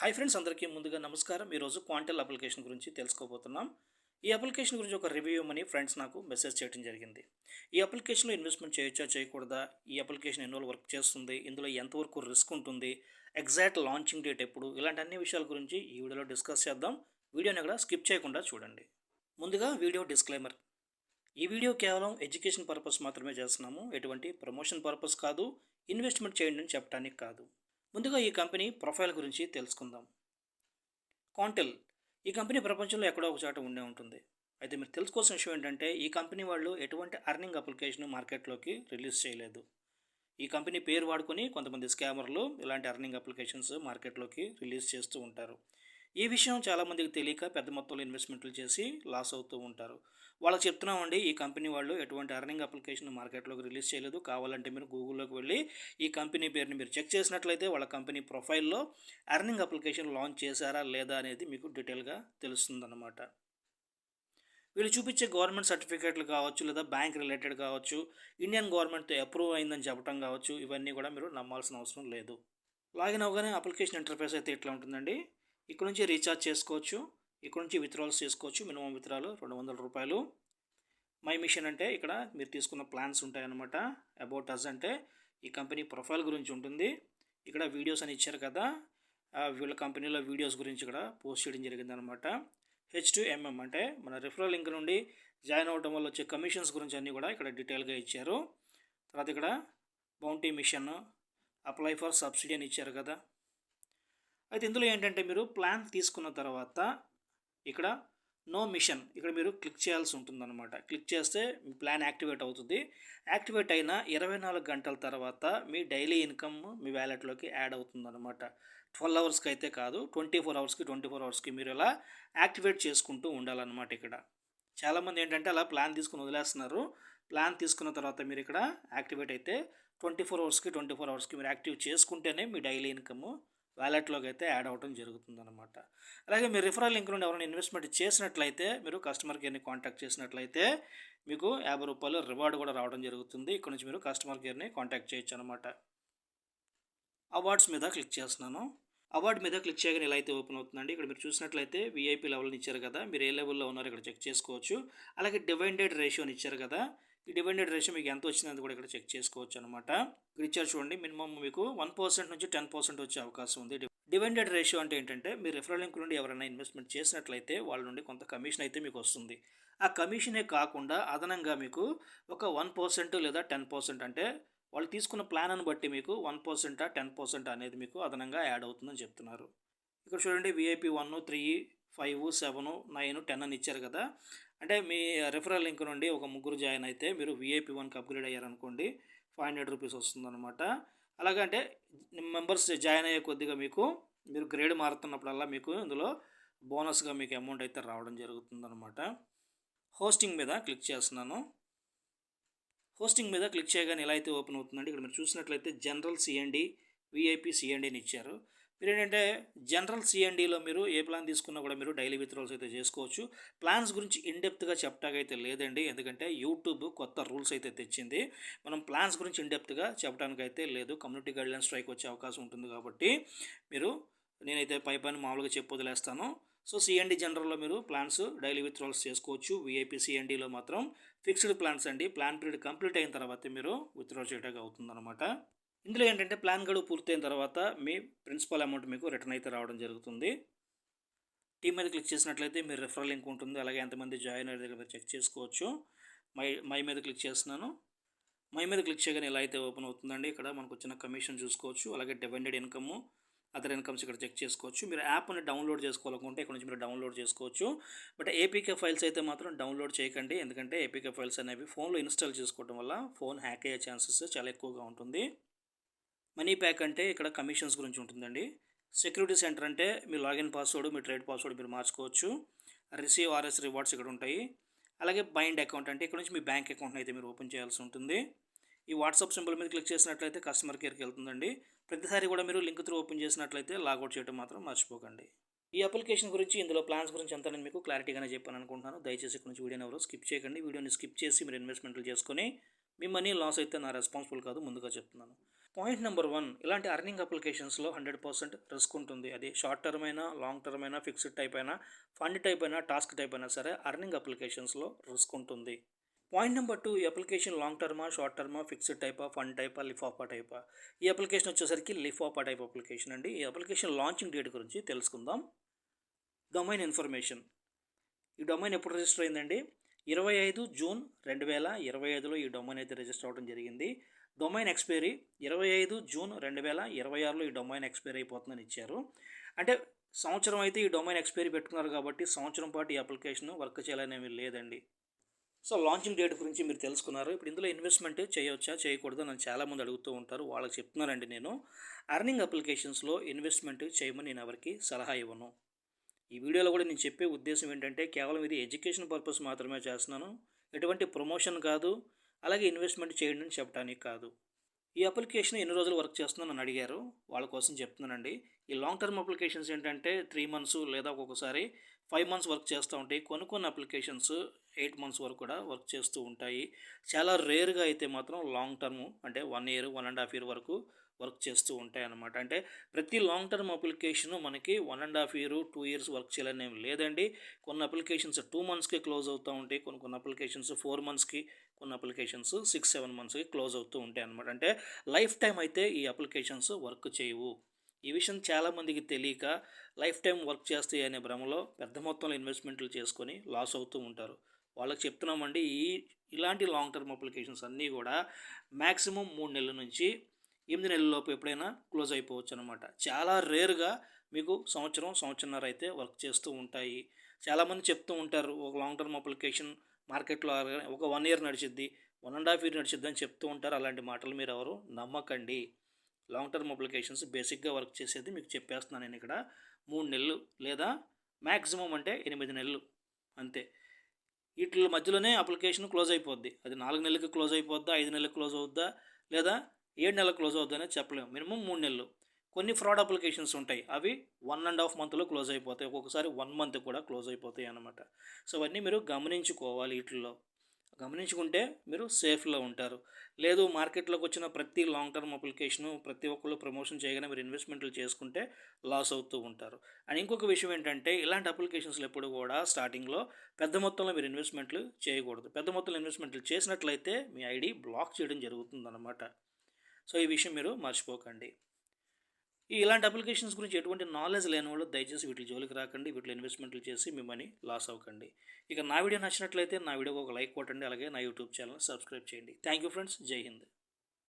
Hi friends, అందరికీ ముందుగా నమస్కారం. ఈరోజు క్వాంటల్ అప్లికేషన్ గురించి తెలుసుకోబోతున్నాం. ఈ అప్లికేషన్ గురించి ఒక రివ్యూ ఇవ్వమని ఫ్రెండ్స్ నాకు మెసేజ్ చేయడం జరిగింది. ఈ అప్లికేషన్లో ఇన్వెస్ట్మెంట్ చేయొచ్చా, చేయకూడదా, ఈ అప్లికేషన్ ఎన్ని రోజులు వర్క్ చేస్తుంది, ఇందులో ఎంతవరకు రిస్క్ ఉంటుంది, ఎగ్జాక్ట్ లాంచింగ్ డేట్ ఎప్పుడు, ఇలాంటి అన్ని విషయాల గురించి ఈ వీడియోలో డిస్కస్ చేద్దాం. వీడియోని ఇక్కడ స్కిప్ చేయకుండా చూడండి. ముందుగా వీడియో డిస్క్లైమర్. ఈ వీడియో కేవలం ఎడ్యుకేషన్ పర్పస్ మాత్రమే చేస్తున్నాము. ఎటువంటి ప్రమోషన్ పర్పస్ కాదు, ఇన్వెస్ట్మెంట్ చేయండి అని చెప్పడానికి కాదు. ముందుగా ఈ కంపెనీ ప్రొఫైల్ గురించి తెలుసుకుందాం. కాంటెల్ ఈ కంపెనీ ప్రపంచంలో ఎక్కడో ఒక చోట ఉండే ఉంటుంది. అయితే మీరు తెలుసుకోవాల్సిన విషయం ఏంటంటే, ఈ కంపెనీ వాళ్ళు ఎటువంటి అర్నింగ్ అప్లికేషన్ మార్కెట్లోకి రిలీజ్ చేయలేదు. ఈ కంపెనీ పేరు వాడుకొని కొంతమంది స్కామర్లు ఇలాంటి అర్నింగ్ అప్లికేషన్స్ మార్కెట్లోకి రిలీజ్ చేస్తూ ఉంటారు. ఈ విషయం చాలామందికి తెలియక పెద్ద మొత్తంలో ఇన్వెస్ట్మెంట్లు చేసి లాస్ అవుతూ ఉంటారు. వాళ్ళకి చెప్తున్నామండి, ఈ కంపెనీ వాళ్ళు ఎటువంటి అర్నింగ్ అప్లికేషన్ మార్కెట్లోకి రిలీజ్ చేయలేదు. కావాలంటే మీరు గూగుల్లోకి వెళ్ళి ఈ కంపెనీ పేరుని మీరు చెక్ చేసినట్లయితే వాళ్ళ కంపెనీ ప్రొఫైల్లో అర్నింగ్ అప్లికేషన్ లాంచ్ చేశారా లేదా అనేది మీకు డీటెయిల్గా తెలుస్తుందన్నమాట. వీళ్ళు చూపించే గవర్నమెంట్ సర్టిఫికేట్లు కావచ్చు, లేదా బ్యాంక్ రిలేటెడ్ కావచ్చు, ఇండియన్ గవర్నమెంట్తో అప్రూవ్ అయిందని చెప్పడం కావచ్చు, ఇవన్నీ కూడా మీరు నమ్మాల్సిన అవసరం లేదు. లాగిన్ అవగానే అప్లికేషన్ ఇంటర్ఫేస్ అయితే ఇట్లా ఉంటుందండి. ఇక్కడ నుంచి రీఛార్జ్ చేసుకోవచ్చు, ఇక్కడ నుంచి విత్డ్రాల్స్ చేసుకోవచ్చు. Minimum withdrawal ₹200. మై మిషన్ అంటే ఇక్కడ మీరు తీసుకున్న ప్లాన్స్ ఉంటాయన్నమాట. అబౌట్ అస్ అంటే ఈ కంపెనీ ప్రొఫైల్ గురించి ఉంటుంది. ఇక్కడ వీడియోస్ అని ఇచ్చారు కదా, వీళ్ళ కంపెనీలో వీడియోస్ గురించి ఇక్కడ పోస్ట్ చేయడం జరిగిందనమాట. H2MM అంటే మన రిఫరల్ లింక్ నుండి జాయిన్ అవ్వడం వల్ల వచ్చే కమిషన్స్ గురించి అన్నీ కూడా ఇక్కడ డీటెయిల్గా ఇచ్చారు. తర్వాత ఇక్కడ bounty mission, apply for subsidy అని ఇచ్చారు కదా. అయితే ఇందులో ఏంటంటే మీరు ప్లాన్ తీసుకున్న తర్వాత ఇక్కడ నో మిషన్ ఇక్కడ మీరు క్లిక్ చేయాల్సి ఉంటుందన్నమాట. క్లిక్ చేస్తే మీ ప్లాన్ యాక్టివేట్ అవుతుంది. యాక్టివేట్ అయిన 24 గంటల తర్వాత మీ డైలీ ఇన్కమ్ మీ వ్యాలెట్లోకి యాడ్ అవుతుందన్నమాట. 12 అవర్స్కి అయితే కాదు, 24 అవర్స్కి మీరు ఇలా యాక్టివేట్ చేసుకుంటూ ఉండాలన్నమాట. ఇక్కడ చాలామంది ఏంటంటే అలా ప్లాన్ తీసుకుని వదిలేస్తున్నారు. ప్లాన్ తీసుకున్న తర్వాత మీరు ఇక్కడ యాక్టివేట్ అయితే 24 అవర్స్కి మీరు యాక్టివ్ చేసుకుంటేనే మీ డైలీ ఇన్కమ్ వ్యాలెట్లోకి అయితే యాడ్ అవ్వడం జరుగుతుందన్నమాట. అలాగే మీరు రిఫరల్ లింక్ నుండి ఎవరైనా ఇన్వెస్ట్మెంట్ చేసినట్లయితే మీరు కస్టమర్ కేర్ని కాంటాక్ట్ చేసినట్లయితే మీకు ₹50 రివార్డ్ కూడా రావడం జరుగుతుంది. ఇక్కడ నుంచి మీరు కస్టమర్ కేర్ని కాంటాక్ట్ చేయొచ్చు అనమాట. అవార్డ్స్ మీద క్లిక్ చేస్తున్నాను. అవార్డ్ మీద క్లిక్ చేయగానే ఇలా అయితే ఓపెన్ అవుతుందండి. ఇక్కడ మీరు చూసినట్లయితే VIP లెవెల్ని ఇచ్చారు కదా, మీరు ఏ లెవెల్లో ఉన్నారో ఇక్కడ చెక్ చేసుకోవచ్చు. అలాగే డివైడెడ్ రేషియోని ఇచ్చారు కదా, ఈ డివైడెడ్ రేషియో మీకు ఎంత వచ్చింది కూడా ఇక్కడ చెక్ చేసుకోవచ్చు అనమాట. ఇక్కడ ఇచ్చారు చూడండి, మినిమం మీకు 1% నుంచి 10% వచ్చే అవకాశం ఉంది. డివైడెడ్ రేషియో అంటే ఏంటంటే, మీరు రిఫరల్ లింక్ నుండి ఎవరైనా ఇన్వెస్ట్మెంట్ చేసినట్లయితే వాళ్ళ నుండి కొంత కమిషన్ అయితే మీకు వస్తుంది. ఆ కమిషనే కాకుండా అదనంగా మీకు ఒక 1% లేదా 10% అంటే వాళ్ళు తీసుకున్న ప్లాన్ను బట్టి మీకు 1%, 10% అనేది మీకు అదనంగా యాడ్ అవుతుందని చెప్తున్నారు. ఇక్కడ చూడండి, VIP 1, 3, 5, 7, 9, 10 అని ఇచ్చారు కదా. అంటే మీ రిఫరల్ లింక్ నుండి ఒక ముగ్గురు జాయిన్ అయితే మీరు VIP 1కి అప్గ్రేడ్ అయ్యారనుకోండి, ₹500 వస్తుందన్నమాట. అలాగే అంటే మెంబర్స్ జాయిన్ అయ్యే కొద్దిగా మీరు గ్రేడ్ మారుతున్నప్పుడల్లా మీకు ఇందులో బోనస్గా మీకు అమౌంట్ అయితే రావడం జరుగుతుందన్నమాట. హోస్టింగ్ మీద క్లిక్ చేస్తున్నాను. హోస్టింగ్ మీద క్లిక్ చేయగానే ఇలా అయితే ఓపెన్ అవుతుందండి. ఇక్కడ మీరు చూసినట్లయితే జనరల్ CND, VIP CND అని ఇచ్చారు. మీరు ఏంటంటే జనరల్ CNDలో మీరు ఏ ప్లాన్ తీసుకున్నా కూడా మీరు డైలీ విత్డ్రాల్స్ అయితే చేసుకోవచ్చు. ప్లాన్స్ గురించి ఇన్డెప్త్గా చెప్పడానికైతే లేదండి, ఎందుకంటే యూట్యూబ్ కొత్త రూల్స్ అయితే తెచ్చింది. మనం ప్లాన్స్ గురించి ఇన్డెప్త్గా చెప్పడానికైతే లేదు. కమ్యూనిటీ గైడ్లైన్స్ స్ట్రైక్ వచ్చే అవకాశం ఉంటుంది కాబట్టి నేనైతే పైన మామూలుగా చెప్పి వదిలేస్తాను. సో CND జనరల్లో మీరు ప్లాన్స్ డైలీ విత్డ్రాల్స్ చేసుకోవచ్చు. VIP CNDలో మాత్రం ఫిక్స్డ్ ప్లాన్స్ అండి. ప్లాన్ పీరియడ్ కంప్లీట్ అయిన తర్వాత మీరు విత్డ్రా చేయడానికి అవుతుందన్నమాట. ఇందులో ఏంటంటే ప్లాన్ గడువు పూర్తయిన తర్వాత మీ ప్రిన్సిపల్ అమౌంట్ మీకు రిటర్న్ అయితే రావడం జరుగుతుంది. టీమ్ మీద క్లిక్ చేసినట్లయితే మీరు రిఫరల్ లింక్ ఉంటుంది. అలాగే ఎంతమంది జాయిన్ అయ్యే దగ్గర మీరు చెక్ చేసుకోవచ్చు. మై మీద క్లిక్ చేస్తున్నాను. మై మీద క్లిక్ చేయగానే ఇలా అయితే ఓపెన్ అవుతుందండి. ఇక్కడ మనకు వచ్చిన కమిషన్ చూసుకోవచ్చు. అలాగే డివైడెడ్ ఇన్కమ్, అదర్ ఇన్కమ్స్ ఇక్కడ చెక్ చేసుకోవచ్చు. మీరు యాప్ని డౌన్లోడ్ చేసుకోవాలనుకుంటే ఇక్కడ నుంచి మీరు డౌన్లోడ్ చేసుకోవచ్చు. బట్ APK ఫైల్స్ అయితే మాత్రం డౌన్లోడ్ చేయకండి, ఎందుకంటే APK ఫైల్స్ అనేవి ఫోన్లో ఇన్స్టాల్ చేసుకోవడం వల్ల ఫోన్ హ్యాక్ అయ్యే ఛాన్సెస్ చాలా ఎక్కువగా ఉంటుంది. మనీ ప్యాక్ అంటే ఇక్కడ కమిషన్స్ గురించి ఉంటుందండి. సెక్యూరిటీ సెంటర్ అంటే మీ లాగిన్ పాస్వర్డ్, మీ ట్రేడ్ పాస్వర్డ్ మీరు మార్చుకోవచ్చు. రిసీవ్ RS రివార్డ్స్ ఇక్కడ ఉంటాయి. అలాగే బైండ్ అకౌంట్ అంటే ఇక్కడ నుంచి మీ బ్యాంక్ అకౌంట్ని అయితే మీరు ఓపెన్ చేయాల్సి ఉంటుంది. ఈ వాట్సాప్ సింబల్ మీద క్లిక్ చేసినట్లయితే కస్టమర్ కేర్కి వెళ్తుందండి. ప్రతిసారి కూడా మీరు లింక్ త్రూ ఓపెన్ చేసినట్లయితే లాగౌట్ చేయడం మాత్రం మర్చిపోకండి. ఈ అప్లికేషన్ గురించి, ఇందులో ప్లాన్స్ గురించి అంతా నేను మీకు క్లారిటీగానే చెప్పాను అనుకుంటున్నాను. దయచేసి ఇక్కడ నుంచి వీడియోని ఎవరు స్కిప్ చేయకండి. వీడియోని స్కిప్ చేసి మీరు ఇన్వెస్ట్మెంట్లు చేసుకొని మీ మనీ లాస్ అయితే నా రెస్పాన్సిబుల్ కాదు, ముందుగా చెప్తున్నాను. పాయింట్ నెంబర్ 1, ఇలాంటి అర్నింగ్ అప్లికేషన్స్లో 100% రిస్క్ ఉంటుంది. అది షార్ట్ టర్మ్ అయినా, లాంగ్ టర్మ్ అయినా, ఫిక్స్డ్ టైప్ అయినా, ఫండ్ టైప్ అయినా, టాస్క్ టైప్ అయినా సరే అర్నింగ్ అప్లికేషన్స్లో రిస్క్ ఉంటుంది. పాయింట్ నెంబర్ 2, ఈ అప్లికేషన్ లాంగ్ టర్మా, షార్ట్ టర్మా, ఫిక్స్డ్ టైపా, ఫండ్ టైపా, లిఫాపా టైపా. ఈ అప్లికేషన్ వచ్చేసరికి లిఫాపా టైప్ అప్లికేషన్ అండి. ఈ అప్లికేషన్ లాంచింగ్ డేట్ గురించి తెలుసుకుందాం. Domain information. ఈ డొమైన్ ఎప్పుడు రిజిస్టర్ అయిందండి? 25 జూన్ 2025లో ఈ డొమైన్ అయితే రిజిస్టర్ అవ్వడం జరిగింది. డొమైన్ ఎక్స్పైరీ 25 జూన్ 2026లో ఈ డొమైన్ ఎక్స్పైరీ అయిపోతుందని ఇచ్చారు. అంటే సంవత్సరం అయితే ఈ డొమైన్ ఎక్స్పైరీ పెట్టుకున్నారు కాబట్టి సంవత్సరం పాటు ఈ అప్లికేషన్ వర్క్ చేయాలనేవి లేదండి. సో లాంచింగ్ డేట్ గురించి మీరు తెలుసుకున్నారు. ఇప్పుడు ఇందులో ఇన్వెస్ట్మెంట్ చేయవచ్చా చేయకూడదు నన్ను చాలామంది అడుగుతూ ఉంటారు. వాళ్ళకి చెప్తున్నానండి నేను. అర్నింగ్ అప్లికేషన్స్లో ఇన్వెస్ట్మెంట్ చేయమని నేను ఎవరికి సలహా ఇవ్వను. ఈ వీడియోలో కూడా నేను చెప్పే ఉద్దేశం ఏంటంటే కేవలం ఇది ఎడ్యుకేషన్ పర్పస్ మాత్రమే చేస్తున్నాను. ఎటువంటి ప్రమోషన్ కాదు, అలాగే ఇన్వెస్ట్మెంట్ చేయండి అని చెప్పడానికి కాదు. ఈ అప్లికేషన్ ఎన్ని రోజులు వర్క్ చేస్తుందని నన్ను అడిగారు. వాళ్ళ కోసం చెప్తున్నానండి. ఈ లాంగ్ టర్మ్ అప్లికేషన్స్ ఏంటంటే 3 మంత్స్ లేదా ఒక్కొక్కసారి 5 మంత్స్ వర్క్ చేస్తూ ఉంటాయి. కొన్ని అప్లికేషన్స్ 8 మంత్స్ వరకు కూడా వర్క్ చేస్తూ ఉంటాయి. చాలా రేర్గా అయితే మాత్రం లాంగ్ టర్మ్ అంటే 1 ఇయర్, 1.5 ఇయర్ వరకు వర్క్ చేస్తూ ఉంటాయి అన్నమాట. అంటే ప్రతి లాంగ్ టర్మ్ అప్లికేషను మనకి 1.5 ఇయర్, 2 ఇయర్స్ వర్క్ చేయాలని ఏమి లేదండి. కొన్ని అప్లికేషన్స్ 2 మంత్స్కి క్లోజ్ అవుతూ ఉంటాయి. కొన్ని అప్లికేషన్స్ 4 మంత్స్కి, కొన్ని అప్లికేషన్స్ 6-7 మంత్స్కి క్లోజ్ అవుతూ ఉంటాయి అన్నమాట. అంటే లైఫ్ టైం అయితే ఈ అప్లికేషన్స్ వర్క్ చేయవు. ఈ విషయం చాలామందికి తెలియక లైఫ్ టైం వర్క్ చేస్తాయి అనే భ్రమలో పెద్ద మొత్తంలో ఇన్వెస్ట్మెంట్లు చేసుకొని లాస్ అవుతూ ఉంటారు. వాళ్ళకి చెప్తున్నామండి, ఇలాంటి లాంగ్ టర్మ్ అప్లికేషన్స్ అన్నీ కూడా మ్యాక్సిమం 3 నెలల నుంచి 8 నెలల లోపు ఎప్పుడైనా క్లోజ్ అయిపోవచ్చు అనమాట. చాలా రేర్గా మీకు సంవత్సరంన్నర అయితే వర్క్ చేస్తూ ఉంటాయి. చాలామంది చెప్తూ ఉంటారు ఒక లాంగ్ టర్మ్ అప్లికేషన్ మార్కెట్లో ఒక 1 ఇయర్ నడిచిద్ది, 1.5 ఇయర్ నడిచిద్ది అని చెప్తూ ఉంటారు. అలాంటి మాటలు మీరు ఎవరు నమ్మకండి. లాంగ్ టర్మ్ అప్లికేషన్స్ బేసిక్గా వర్క్ చేసేది మీకు చెప్పేస్తున్నాను నేను ఇక్కడ. 3 నెలలు లేదా మ్యాక్సిమం అంటే 8 నెలలు అంతే. వీటి మధ్యలోనే అప్లికేషన్ క్లోజ్ అయిపోద్ది. అది 4 నెలలకి క్లోజ్ అయిపోద్దా, 5 నెలలకు క్లోజ్ అవుద్దా, లేదా 7 నెలలకు క్లోజ్ అవుద్దా అనేది చెప్పలేము. మినిమం 3 నెలలు. కొన్ని ఫ్రాడ్ అప్లికేషన్స్ ఉంటాయి, అవి 1.5 మంత్లో క్లోజ్ అయిపోతాయి. ఒక్కొక్కసారి 1 మంత్ కూడా క్లోజ్ అయిపోతాయి అన్నమాట. సో అవన్నీ మీరు గమనించుకోవాలి. వీటిల్లో గమనించుకుంటే మీరు సేఫ్లో ఉంటారు. లేదు మార్కెట్లోకి వచ్చిన ప్రతి లాంగ్ టర్మ్ అప్లికేషను ప్రతి ఒక్కళ్ళు ప్రమోషన్ చేయగానే మీరు ఇన్వెస్ట్మెంట్లు చేసుకుంటే లాస్ అవుతూ ఉంటారు. అండ్ ఇంకొక విషయం ఏంటంటే ఇలాంటి అప్లికేషన్స్లో ఎప్పుడు కూడా స్టార్టింగ్లో పెద్ద మొత్తంలో మీరు ఇన్వెస్ట్మెంట్లు చేయకూడదు. పెద్ద మొత్తంలో ఇన్వెస్ట్మెంట్లు చేసినట్లయితే మీ ఐడి బ్లాక్ చేయడం జరుగుతుందన్నమాట. సో ఈ విషయం మీరు మర్చిపోకండి. ఇలాంటి అప్లికేషన్స్ గురించి ఎటువంటి నాలెడ్జ్ లేని వాళ్ళు దయచేసి వీటి జోలికి రాకండి. వీటిలో ఇన్వెస్ట్మెంట్లు చేసి మీ మనీ లాస్ అవ్వకండి. ఇక నా వీడియో నచ్చినట్లయితే నా వీడియోకి ఒక లైక్ కొట్టండి. అలాగే నా యూట్యూబ్ ఛానల్ సబ్స్క్రైబ్ చేయండి. Thank you friends. జై హింద్.